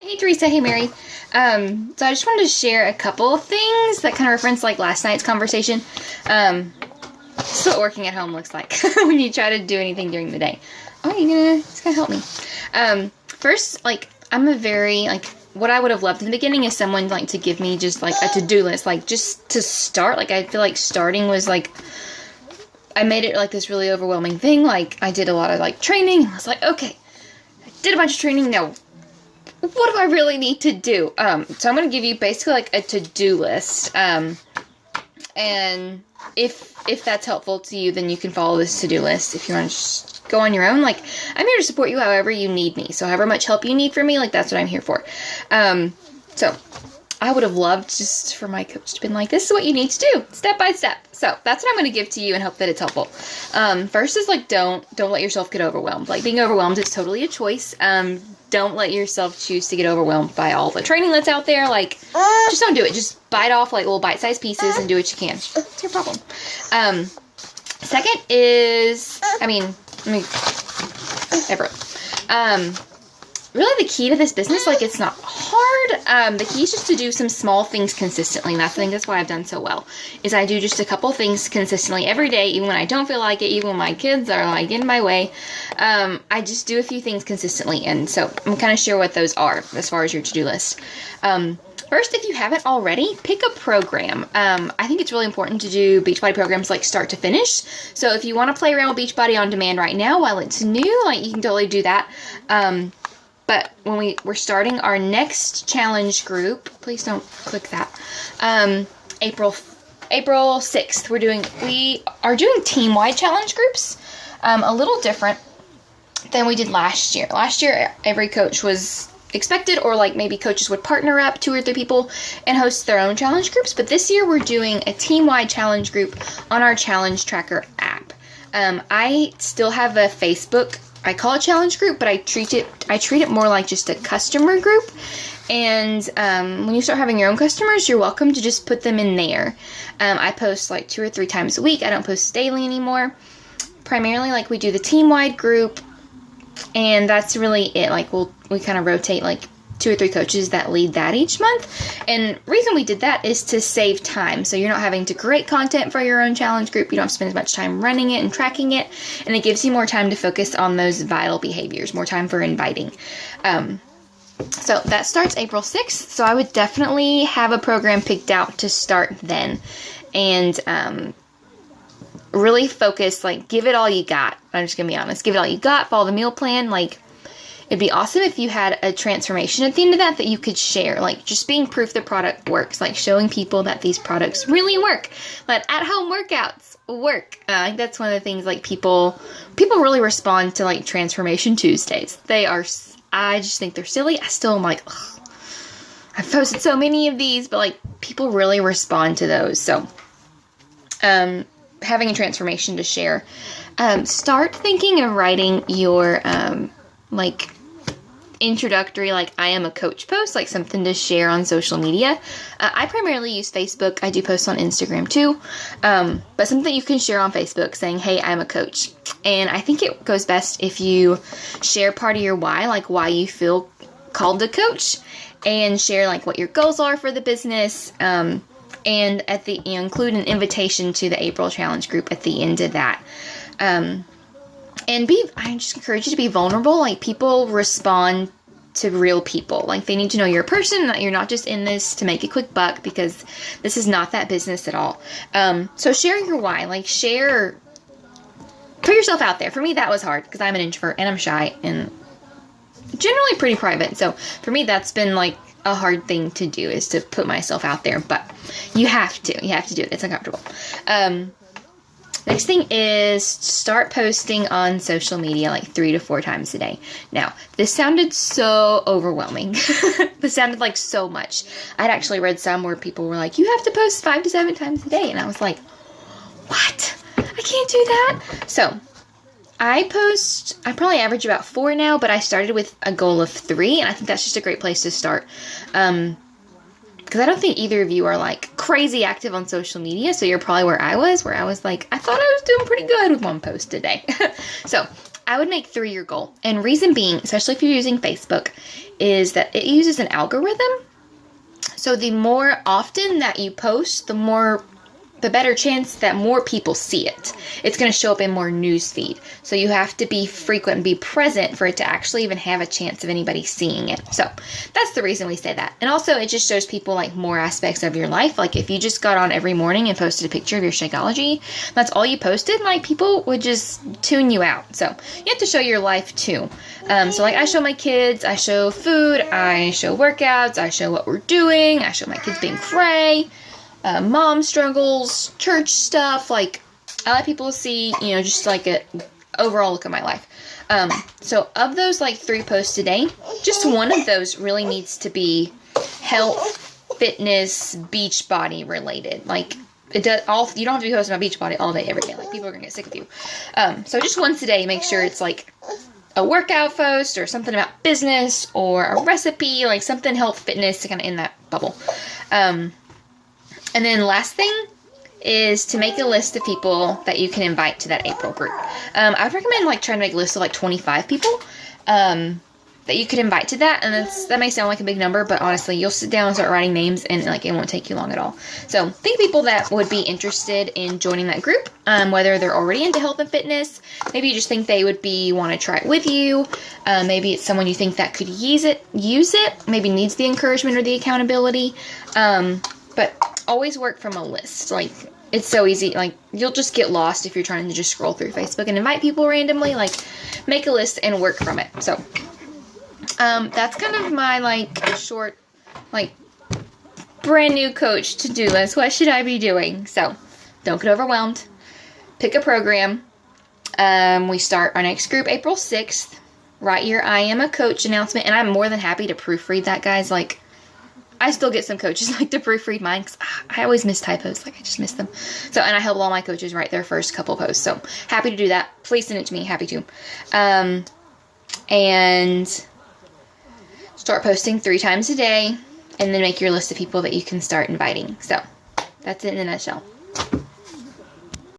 Hey Theresa, hey Mary. So I just wanted to share a couple of things that kind of reference like last night's conversation. This is what working at home looks like when you try to do anything during the day. Oh, it's gonna help me. First, like I'm a very what I would have loved in the beginning is someone like to give me just like a to-do list, like just to start. Like I feel like starting was like I made it like this really overwhelming thing. Like I did a lot of like training and I was like, okay, I did a bunch of training now. What do I really need to do? So I'm going to give you basically like a to-do list. And if that's helpful to you, then you can follow this to-do list. If you want to just go on your own, like I'm here to support you however you need me. So however much help you need from me, like that's what I'm here for. So I would have loved just for my coach to been like, this is what you need to do step by step. So that's what I'm going to give to you and hope that it's helpful. First is like, don't let yourself get overwhelmed. Like being overwhelmed is totally a choice. Don't let yourself choose to get overwhelmed by all the training that's out there. Like, just don't do it. Just bite off like little bite-sized pieces and do what you can. It's your problem. Second is, really the key to this business, like it's not hard. The key is just to do some small things consistently. And I think that's why I've done so well, is I do just a couple things consistently every day, even when I don't feel like it, even when my kids are like in my way. I just do a few things consistently. And so I'm kind of share what those are as far as your to-do list. First, if you haven't already, pick a program. I think it's really important to do Beachbody programs like start to finish. So if you want to play around with Beachbody on demand right now while it's new, like you can totally do that. But when we're starting our next challenge group, please don't click that. April 6th, we are doing team-wide challenge groups. A little different than we did last year. Last year, every coach was expected, or like maybe coaches would partner up 2 or 3 people and host their own challenge groups. But this year we're doing a team-wide challenge group on our challenge tracker app. I still have a Facebook, I call it challenge group, but I treat it more like just a customer group. And when you start having your own customers, you're welcome to just put them in there. I post like 2 or 3 times a week. I don't post daily anymore. Primarily, like we do the team-wide group, and that's really it. Like we kind of rotate like 2 or 3 coaches that lead that each month. And the reason we did that is to save time. So you're not having to create content for your own challenge group. You don't have to spend as much time running it and tracking it. And it gives you more time to focus on those vital behaviors, more time for inviting. So that starts April 6th. So I would definitely have a program picked out to start then. And really focus, like give it all you got. I'm just going to be honest. Give it all you got. Follow the meal plan. Like, it'd be awesome if you had a transformation at the end of that you could share, like just being proof the product works, like showing people that these products really work, that at-home workouts work. I think that's one of the things like people really respond to like Transformation Tuesdays. I just think they're silly. I still am like, ugh, I've posted so many of these, but like people really respond to those. So, having a transformation to share. Start thinking of writing your, like introductory, like I am a coach post, like something to share on social media. I primarily use Facebook. I do post on Instagram too. But something you can share on Facebook saying, hey, I'm a coach. And I think it goes best if you share part of your why, like why you feel called to coach, and share like what your goals are for the business. And at the include an invitation to the April challenge group at the end of that. And I just encourage you to be vulnerable. Like people respond to real people. Like they need to know you're a person, that you're not just in this to make a quick buck, because this is not that business at all. So share your why, like put yourself out there. For me, that was hard because I'm an introvert and I'm shy and generally pretty private. So for me, that's been like a hard thing to do, is to put myself out there, but you have to do it. It's uncomfortable. Next thing is start posting on social media like 3 to 4 times a day. Now, this sounded so overwhelming. This sounded like so much. I'd actually read some where people were like, you have to post 5 to 7 times a day. And I was like, what? I can't do that. So I probably average about 4 now, but I started with a goal of 3. And I think that's just a great place to start. Because I don't think either of you are like crazy active on social media. So you're probably where I was like, I thought I was doing pretty good with 1 post a day. So I would make 3 your goal. And reason being, especially if you're using Facebook, is that it uses an algorithm. So the more often that you post, the better chance that more people see it. It's going to show up in more news feed. So you have to be frequent and be present for it to actually even have a chance of anybody seeing it. So that's the reason we say that. And also it just shows people like more aspects of your life. Like if you just got on every morning and posted a picture of your Shakeology, that's all you posted, like people would just tune you out. So you have to show your life too. So like I show my kids, I show food, I show workouts, I show what we're doing, I show my kids being cray. Mom struggles, church stuff, like, I let people see, just like a overall look at my life. So of those, like, 3 posts a day, just one of those really needs to be health, fitness, beach body related. Like, you don't have to be posting about beach body all day, every day. Like, people are gonna get sick of you. So just once a day, make sure it's, like, a workout post, or something about business, or a recipe, like, something health, fitness, kind of in that bubble. And then last thing is to make a list of people that you can invite to that April group. I would recommend like trying to make a list of like 25 people that you could invite to that. And that may sound like a big number, but honestly, you'll sit down and start writing names and like it won't take you long at all. So think of people that would be interested in joining that group, whether they're already into health and fitness. Maybe you just think they would want to try it with you. Maybe it's someone you think that could use it, maybe needs the encouragement or the accountability. But always work from a list. Like, it's so easy. Like, you'll just get lost if you're trying to just scroll through Facebook and invite people randomly. Like, make a list and work from it. So, that's kind of my, like, short, like, brand new coach to-do list. What should I be doing? So, don't get overwhelmed. Pick a program. We start our next group April 6th. Write your I am a coach announcement. And I'm more than happy to proofread that, guys. Like, I still get some coaches like to proofread mine because I always miss typos. Like, I just miss them. So, and I help all my coaches write their first couple posts. So, happy to do that. Please send it to me. Happy to. And start posting 3 times a day. And then make your list of people that you can start inviting. So, that's it in a nutshell.